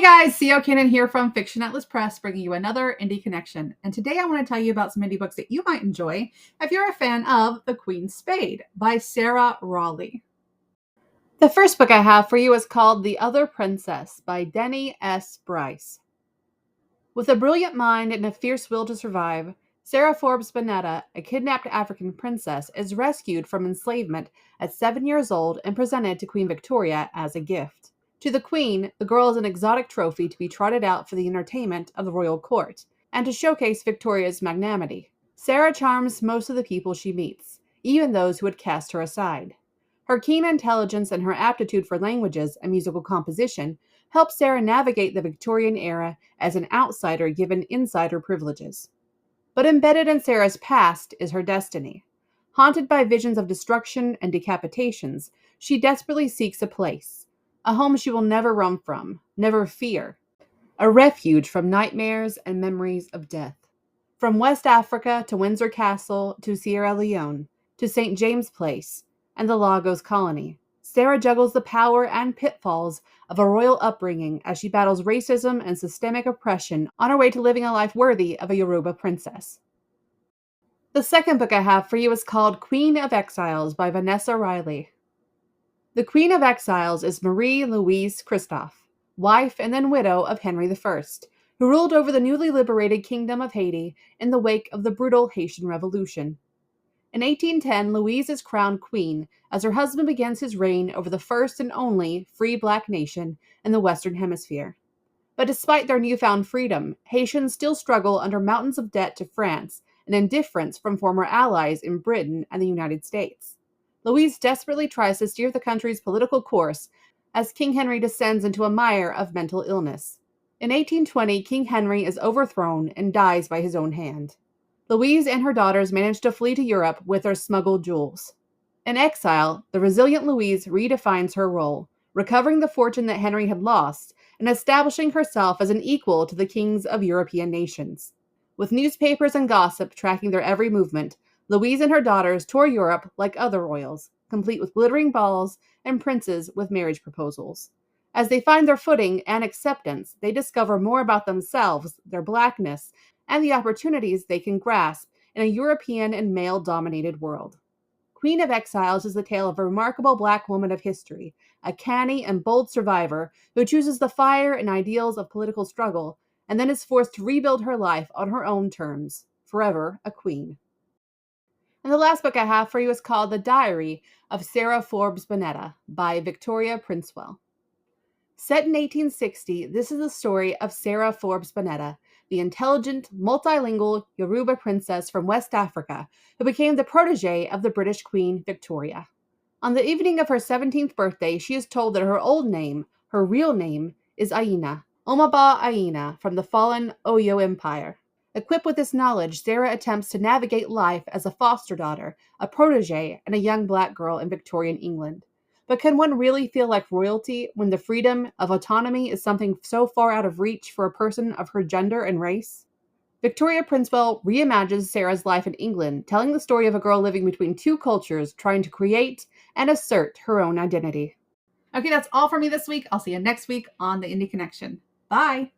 Guys, C.O. Cannon here from Fiction Atlas Press, bringing you another indie connection. And today I want to tell you about some indie books that you might enjoy if you're a fan of The Queen's Spade by Sarah Raleigh. The first book I have for you is called The Other Princess by Denny S. Bryce. With a brilliant mind and a fierce will to survive, Sarah Forbes Bonetta, a kidnapped African princess, is rescued from enslavement at 7 years old and presented to Queen Victoria as a gift. To the Queen, the girl is an exotic trophy to be trotted out for the entertainment of the royal court and to showcase Victoria's magnanimity. Sarah charms most of the people she meets, even those who would cast her aside. Her keen intelligence and her aptitude for languages and musical composition help Sarah navigate the Victorian era as an outsider given insider privileges. But embedded in Sarah's past is her destiny. Haunted by visions of destruction and decapitations, she desperately seeks a place, a home she will never run from, never fear, a refuge from nightmares and memories of death. From West Africa to Windsor Castle to Sierra Leone to St. James Place and the Lagos colony, Sarah juggles the power and pitfalls of a royal upbringing as she battles racism and systemic oppression on her way to living a life worthy of a Yoruba princess. The second book I have for you is called Queen of Exiles by Vanessa Riley. The Queen of Exiles is Marie Louise Christophe, wife and then widow of Henry I, who ruled over the newly liberated Kingdom of Haiti in the wake of the brutal Haitian Revolution. In 1810, Louise is crowned queen as her husband begins his reign over the first and only free black nation in the Western Hemisphere. But despite their newfound freedom, Haitians still struggle under mountains of debt to France and indifference from former allies in Britain and the United States. Louise desperately tries to steer the country's political course as King Henry descends into a mire of mental illness. In 1820, King Henry is overthrown and dies by his own hand. Louise and her daughters manage to flee to Europe with their smuggled jewels. In exile, the resilient Louise redefines her role, recovering the fortune that Henry had lost and establishing herself as an equal to the kings of European nations. With newspapers and gossip tracking their every movement, Louise and her daughters tour Europe like other royals, complete with glittering balls and princes with marriage proposals. As they find their footing and acceptance, they discover more about themselves, their blackness, and the opportunities they can grasp in a European and male-dominated world. Queen of Exiles is the tale of a remarkable black woman of history, a canny and bold survivor who chooses the fire and ideals of political struggle and then is forced to rebuild her life on her own terms, forever a queen. And the last book I have for you is called The Diary of Sarah Forbes Bonetta by Victoria Princewell. Set in 1860, this is the story of Sarah Forbes Bonetta, the intelligent, multilingual Yoruba princess from West Africa who became the protege of the British Queen Victoria. On the evening of her 17th birthday, she is told that her old name, her real name, is Aina, Omaba Aina, from the fallen Oyo Empire. Equipped with this knowledge, Sarah attempts to navigate life as a foster daughter, a protege, and a young black girl in Victorian England. But can one really feel like royalty when the freedom of autonomy is something so far out of reach for a person of her gender and race? Victoria Princewell reimagines Sarah's life in England, telling the story of a girl living between two cultures, trying to create and assert her own identity. Okay, that's all for me this week. I'll see you next week on the Indie Connection. Bye!